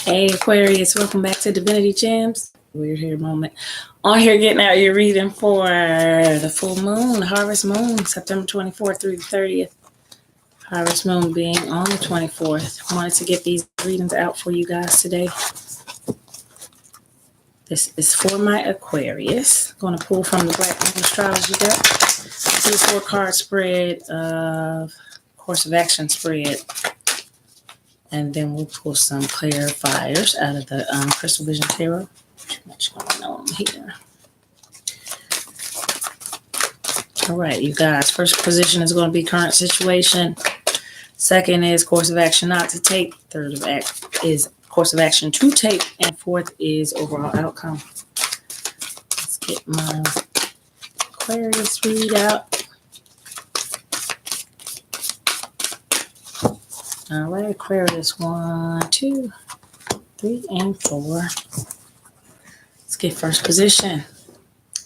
Hey Aquarius, welcome back to Divinity Gems. We're here moment. On here getting out your reading for the full moon, harvest moon, September 24th through the 30th. Harvest moon being on the 24th. Wanted to get these readings out for you guys today. This is for my Aquarius. Going to pull from the Black Moon Astrology deck. This is a 4-card spread of course of action spread. And then we'll pull some clarifiers out of the Crystal Vision Tarot. Too much going on here. All right, you guys. First position is going to be current situation. Second is course of action not to take. Third of act is course of action to take. And fourth is overall outcome. Let's get my Aquarius read out. All right, Aquarius, 1, 2, 3, and 4. Let's get first position.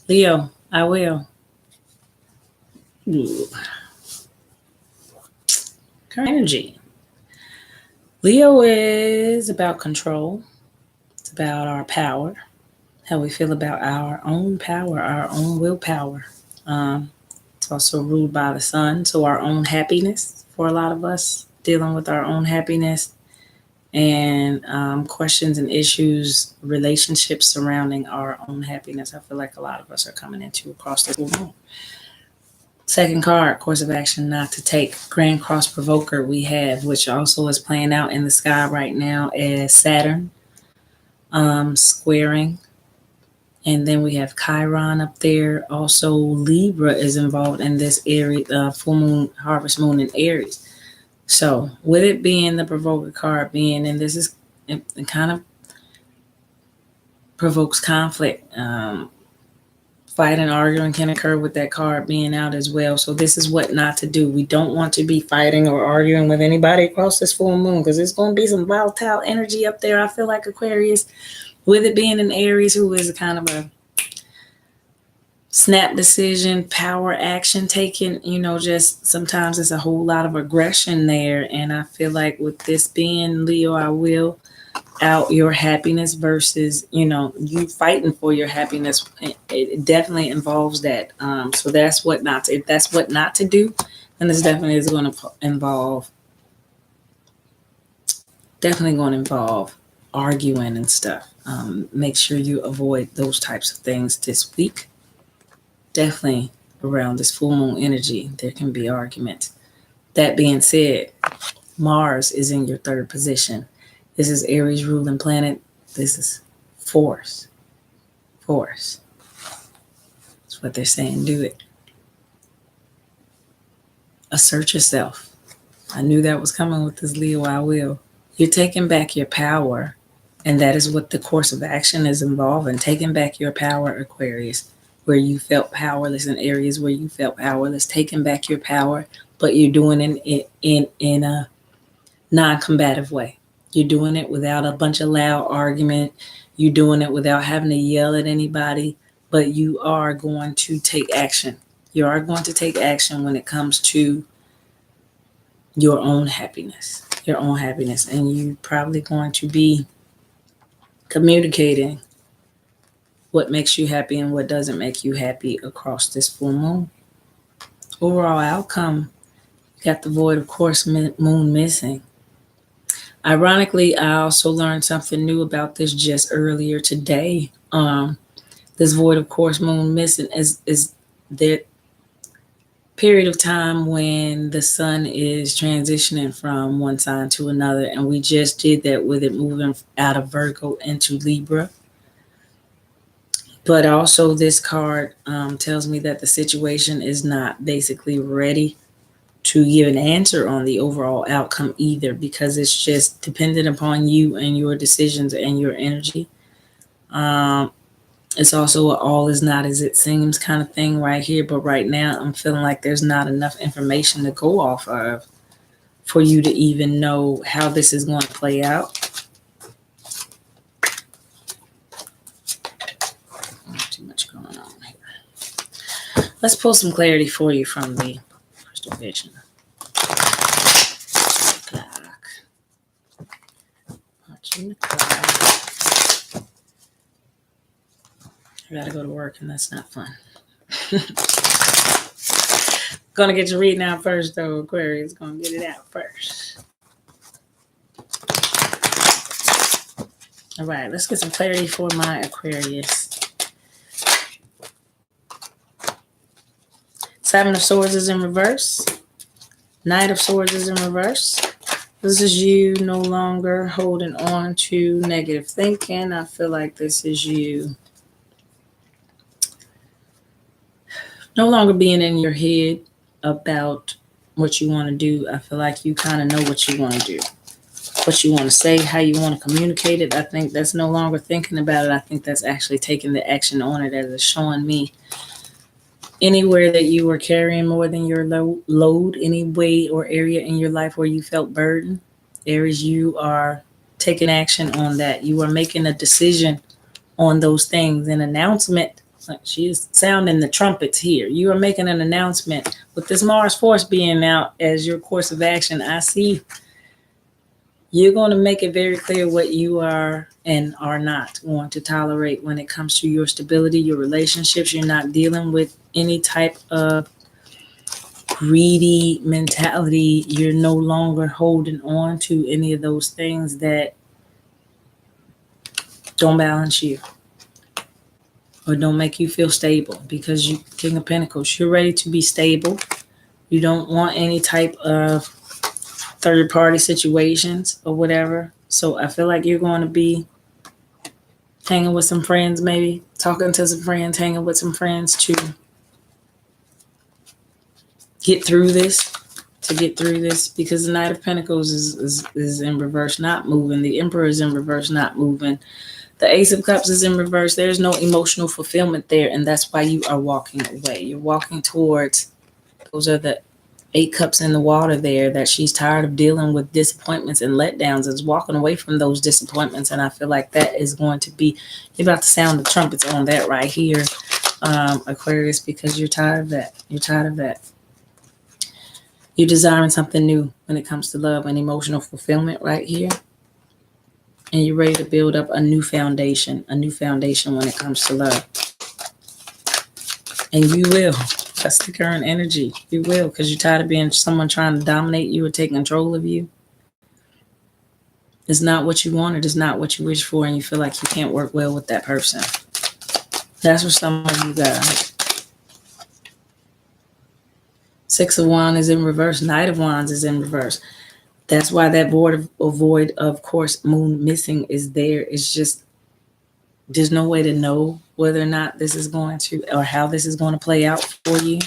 Leo, I will. Ooh. Current energy. Leo is about control. It's about our power, how we feel about our own power, our own willpower. It's also ruled by the sun, so our own happiness for a lot of us. Dealing with our own happiness and questions and issues, relationships surrounding our own happiness. I feel like a lot of us are coming into across the room. Second card, course of action not to take. Grand Cross Provoker we have, which also is playing out in the sky right now as Saturn squaring. And then we have Chiron up there. Also Libra is involved in this area, full moon, harvest moon in Aries. So with it being the provoker card being, and this is, it kind of provokes conflict. Fight and arguing can occur with that card being out as well. So this is what not to do. We don't want to be fighting or arguing with anybody across this full moon because there's going to be some volatile energy up there. I feel like Aquarius, with it being an Aries who is a kind of a snap decision, power action taken, just sometimes it's a whole lot of aggression there. And I feel like with this being Leo, I will out your happiness versus, you fighting for your happiness. It definitely involves that. So that's what not to, if that's what not to do, then this definitely is going to involve arguing and stuff. Make sure you avoid those types of things this week. Definitely around this full moon energy, there can be arguments. That being said, Mars is in your third position. This is Aries ruling planet. This is force. Force. That's what they're saying. Do it. Assert yourself. I knew that was coming with this Leo, I will. You're taking back your power. And that is what the course of action is involving. Taking back your power, Aquarius. Where you felt powerless, in areas where you felt powerless, taking back your power, but you're doing it in a non-combative way. You're doing it without a bunch of loud argument. You're doing it without having to yell at anybody, but you are going to take action. You are going to take action when it comes to your own happiness, and you're probably going to be communicating what makes you happy and what doesn't make you happy across this full moon. Overall outcome, you got the void of course moon missing. Ironically, I also learned something new about this just earlier today. This void of course moon missing is that period of time when the sun is transitioning from one sign to another, and we just did that with it moving out of Virgo into Libra. But also this card tells me that the situation is not basically ready to give an answer on the overall outcome either, because it's just dependent upon you and your decisions and your energy. It's also an all is not as it seems kind of thing right here. But right now I'm feeling like there's not enough information to go off of for you to even know how this is going to play out. Let's pull some clarity for you from the Crystal Vision. in the cloud. I gotta go to work and that's not fun. Gonna get your reading out first though, Aquarius. Gonna get it out first. All right, let's get some clarity for my Aquarius. Seven of Swords is in reverse. Knight of Swords is in reverse. This is you no longer holding on to negative thinking. I feel like this is you no longer being in your head about what you want to do. I feel like you kind of know what you want to do, what you want to say, how you want to communicate it. I think that's no longer thinking about it. I think that's actually taking the action on it, as it's showing me. Anywhere that you were carrying more than your load, any way or area in your life where you felt burden, Aries, you are taking action on that. You are making a decision on those things. An announcement, like she is sounding the trumpets here. You are making an announcement. With this Mars force being out as your course of action, I see you're going to make it very clear what you are and are not going to tolerate when it comes to your stability, your relationships. You're not dealing with any type of greedy mentality. You're no longer holding on to any of those things that don't balance you or don't make you feel stable, because you, King of Pentacles, you're ready to be stable. You don't want any type of third party situations or whatever. So I feel like you're going to be hanging with some friends, maybe talking to some friends, hanging with some friends to get through this, because the Knight of Pentacles is in reverse, not moving. The Emperor is in reverse, not moving. The Ace of Cups is in reverse. There's no emotional fulfillment there, and that's why you are walking away. You're walking towards, those are the 8 cups in the water there, that she's tired of dealing with disappointments and letdowns, is walking away from those disappointments. And I feel like that is going to be, you're about to sound the trumpets on that right here, Aquarius, because you're tired of that. You're tired of that. You're desiring something new when it comes to love and emotional fulfillment right here. And you're ready to build up a new foundation when it comes to love. And you will. That's the current energy. You will, because you're tired of being someone trying to dominate you or take control of you. It's not what you wanted. It's not what you wish for, and you feel like you can't work well with that person. That's for some of you guys. 6 of Wands is in reverse. Knight of Wands is in reverse. That's why that void of course, moon missing is there. It's just, there's no way to know whether or not this is going to, or how this is going to play out for you.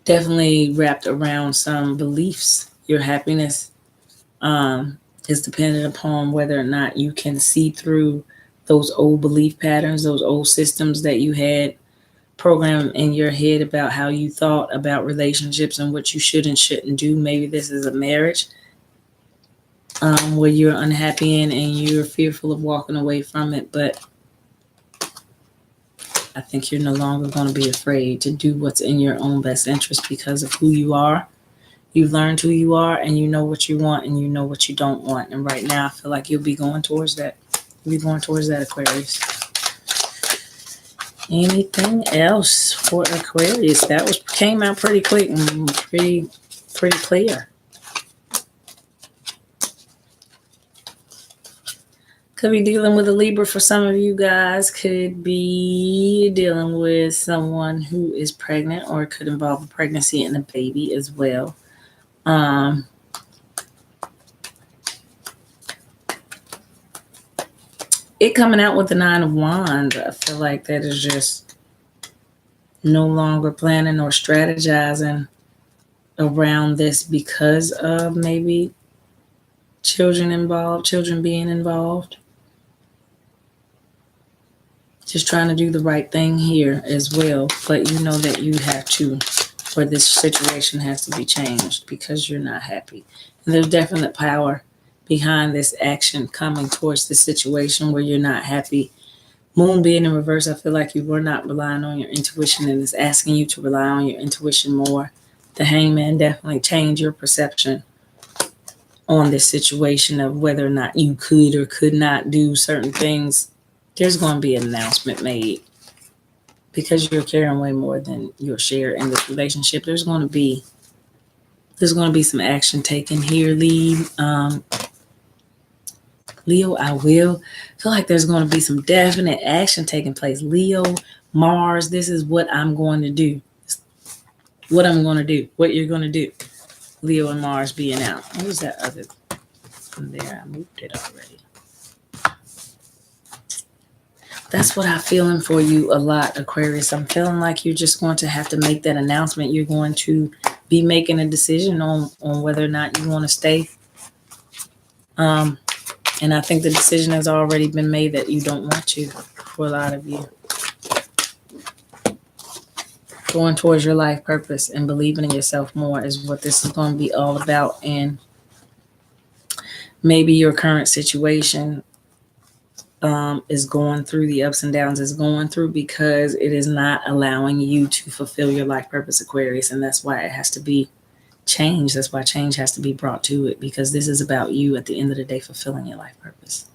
Definitely wrapped around some beliefs. Your happiness is dependent upon whether or not you can see through those old belief patterns, those old systems that you had programmed in your head about how you thought about relationships and what you should and shouldn't do. Maybe this is a marriage where you're unhappy in and you're fearful of walking away from it. But I think you're no longer going to be afraid to do what's in your own best interest because of who you are. You've learned who you are, and you know what you want and you know what you don't want. And right now I feel like you'll be going towards that. You'll be going towards that, Aquarius. Anything else for Aquarius? That came out pretty quick and pretty clear. Could be dealing with a Libra for some of you guys. Could be dealing with someone who is pregnant, or it could involve a pregnancy and a baby as well. It coming out with the 9 of Wands, I feel like that is just no longer planning or strategizing around this because of maybe children being involved. Just trying to do the right thing here as well. But you know that you have to, or this situation has to be changed because you're not happy. And there's definite power behind this action coming towards the situation where you're not happy. Moon being in reverse, I feel like you were not relying on your intuition, and it's asking you to rely on your intuition more. The Hangman definitely changed your perception on this situation of whether or not you could or could not do certain things. There's going to be an announcement made because you're carrying way more than your share in this relationship. There's going to be some action taken here, Leo. I feel like there's going to be some definite action taking place. Leo, Mars, this is what I'm going to do. What I'm going to do. What you're going to do. Leo and Mars being out. What was that other one there? I moved it already. That's what I'm feeling for you a lot, Aquarius. I'm feeling like you're just going to have to make that announcement. You're going to be making a decision on whether or not you want to stay. And I think the decision has already been made that you don't want to for a lot of you. Going towards your life purpose and believing in yourself more is what this is going to be all about. And maybe your current situation is going through the ups and downs it's going through because it is not allowing you to fulfill your life purpose, Aquarius. And that's why it has to be changed. That's why change has to be brought to it, because this is about you at the end of the day fulfilling your life purpose.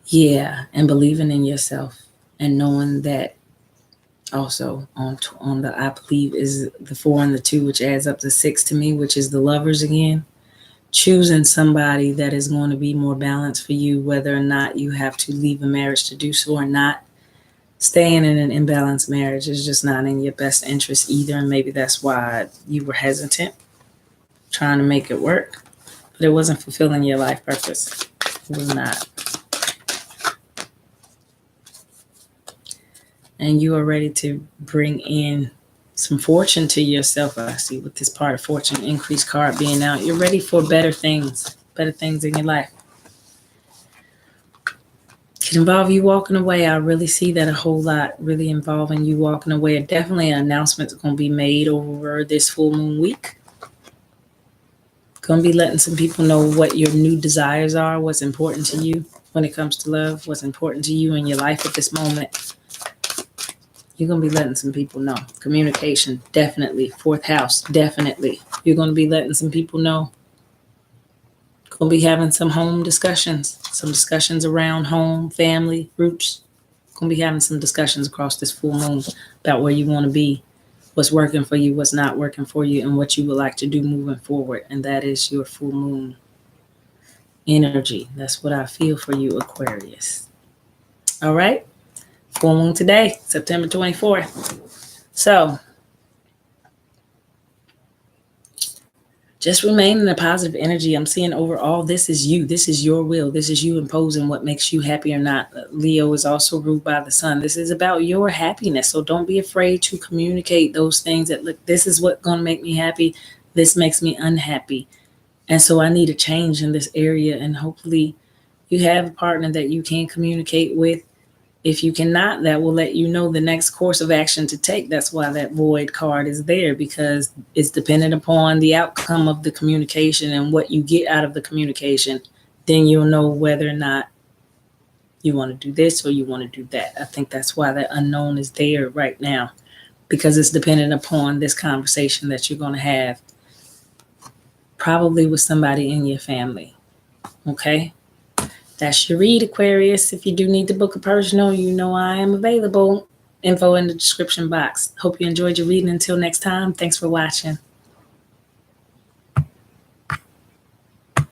Yeah, and believing in yourself and knowing that also on the, I believe, is the 4 and the 2, which adds up to 6 to me, which is the Lovers again. Choosing somebody that is going to be more balanced for you, whether or not you have to leave a marriage to do so or not. Staying in an imbalanced marriage is just not in your best interest either. And maybe that's why you were hesitant, trying to make it work. But it wasn't fulfilling your life purpose. It was not. And you are ready to bring in some fortune to yourself. I see with this part of fortune increase card being out. You're ready for better things in your life. It can involve you walking away. I really see that a whole lot, really involving you walking away. Definitely an announcement is going to be made over this full moon week. Going to be letting some people know what your new desires are, what's important to you when it comes to love, what's important to you in your life at this moment. You're going to be letting some people know. Communication, definitely. 4th house, definitely. You're going to be letting some people know. Going to be having some home discussions. Some discussions around home, family, roots. Going to be having some discussions across this full moon about where you want to be, what's working for you, what's not working for you, and what you would like to do moving forward. And that is your full moon energy. That's what I feel for you, Aquarius. All right? Full moon today, September 24th. So, just remain in a positive energy. I'm seeing overall, this is you. This is your will. This is you imposing what makes you happy or not. Leo is also ruled by the sun. This is about your happiness. So don't be afraid to communicate those things that, look, this is what's going to make me happy. This makes me unhappy. And so I need a change in this area. And hopefully you have a partner that you can communicate with. If you cannot, that will let you know the next course of action to take. That's why that void card is there, because it's dependent upon the outcome of the communication and what you get out of the communication. Then you'll know whether or not you want to do this or you want to do that. I think that's why that unknown is there right now, because it's dependent upon this conversation that you're going to have, probably with somebody in your family. Okay? That's your read, Aquarius. If you do need to book a personal, you know I am available. Info in the description box. Hope you enjoyed your reading. Until next time, thanks for watching.